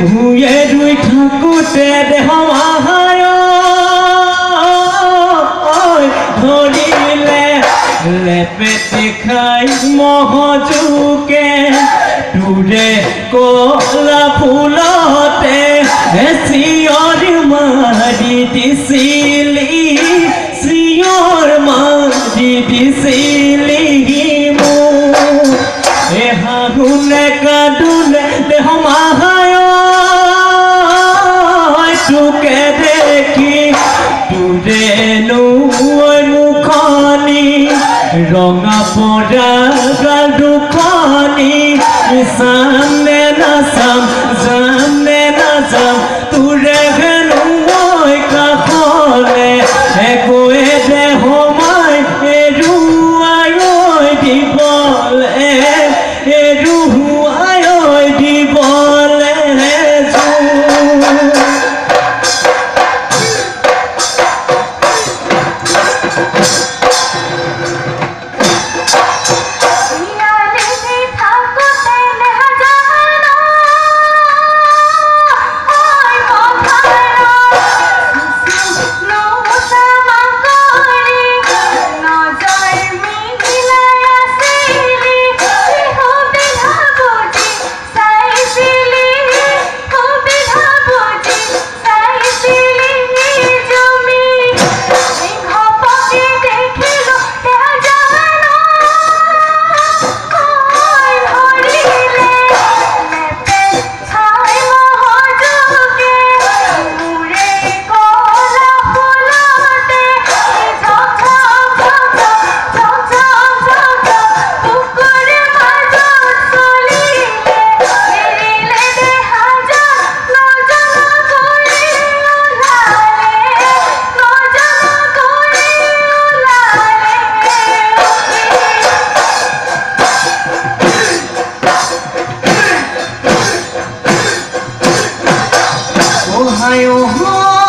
ভুয়ে দুই ঠাকুতে দেহ ধৰিলে লেপেটি খাই মহজুকে তোৰে কলা ফুলতে চিঞৰ মাৰি দিছিলি চিঞৰ মাৰি দিছিলি মোক হাগুনে কান্দুনে দেহ তোকে দেখি তোৰেনো মুখনি ৰঙা পৰা গাল দুখনি চামনে নাচাম যামনে নাযাম তোৰে হেনো মই কাষলে একোৱে দেহমাই এৰুৱাই দিবলে এৰুৱাই দিবলে Ohio.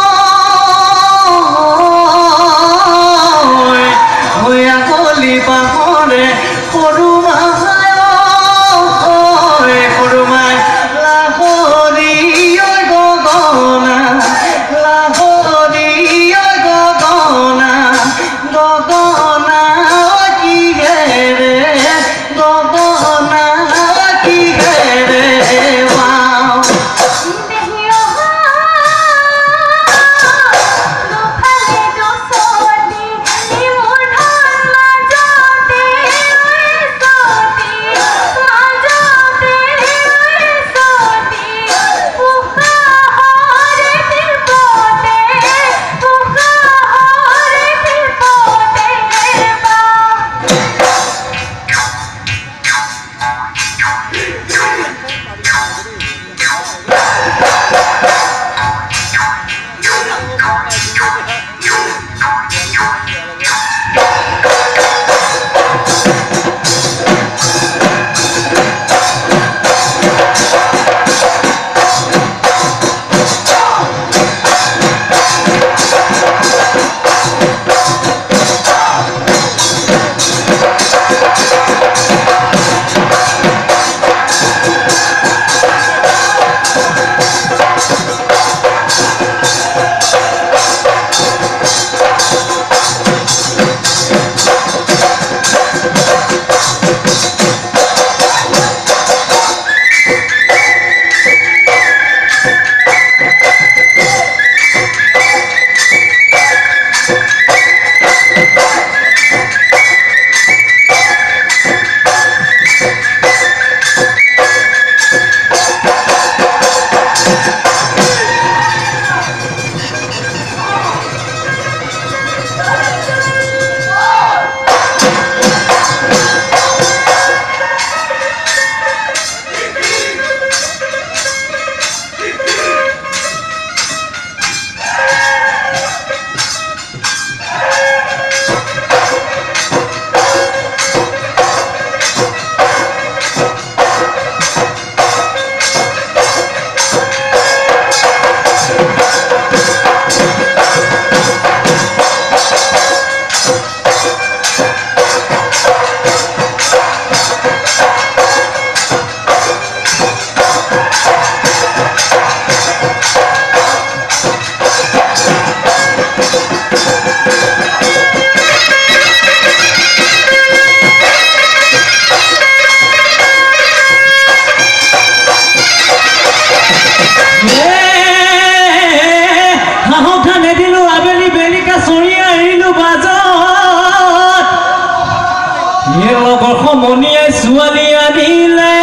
লগৰ সমনীয়ে ছোৱালী আনিলে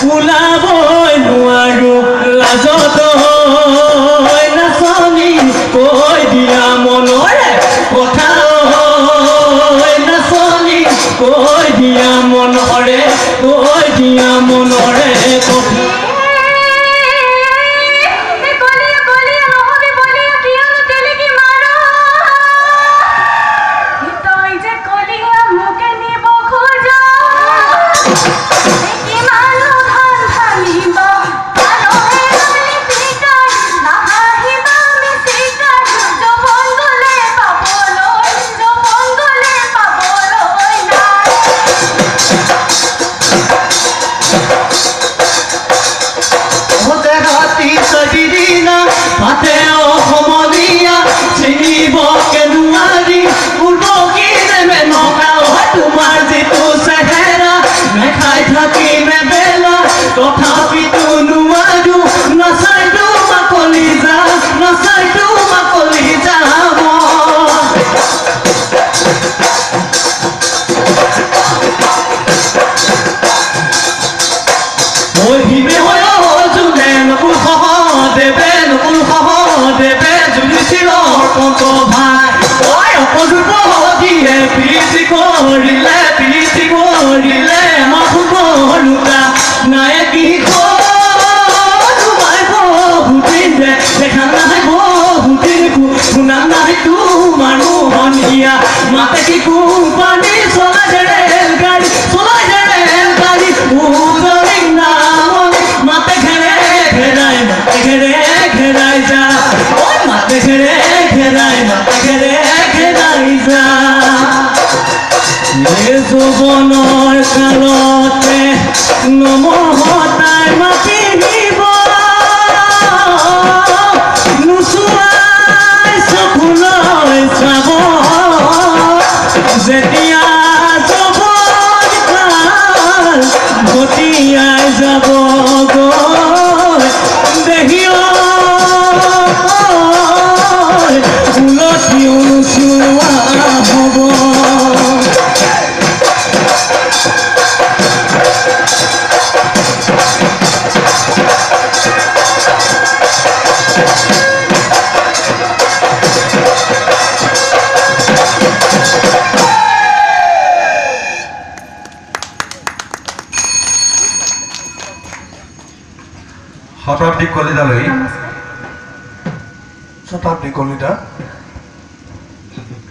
ওলাবই নোৱাৰো লাজত নাচনী কৈ দিয়া মনৰে কথা নাচনী কৈ দিয়া মনৰে কথা তথাপিতো নোৱাৰো নাচাইতো মাকলি যা মই ভিবে হয় যোনে নকুল সহদেৱে জুলিছিল কন্ত ভাই অপৰূপ দিয়ে প্ৰীতি কৰিলে আমাৰ সুবলুকা নাই কি তোমায় বহুদিন দেখা নাই বহুদিন শুনা নাই তোমাৰ মনিয়া মাতে কি কোম্পানী চলাই ৰেলগাড়ী উজলি নাম মাতে ঘেৰাই যা মাতে ঘেৰাই যা যৌৱনৰ কালতে নমহতাই মাতি নিব নোচোৱাই চকুলৈ চাব যেতিয়া যৌৱন কাল ঘটিয়াই যাব গৈ দেহিও উলটিও নোচোৱা হ'ব শতাব্দী কলিতালৈ শতাব্দী কলিতা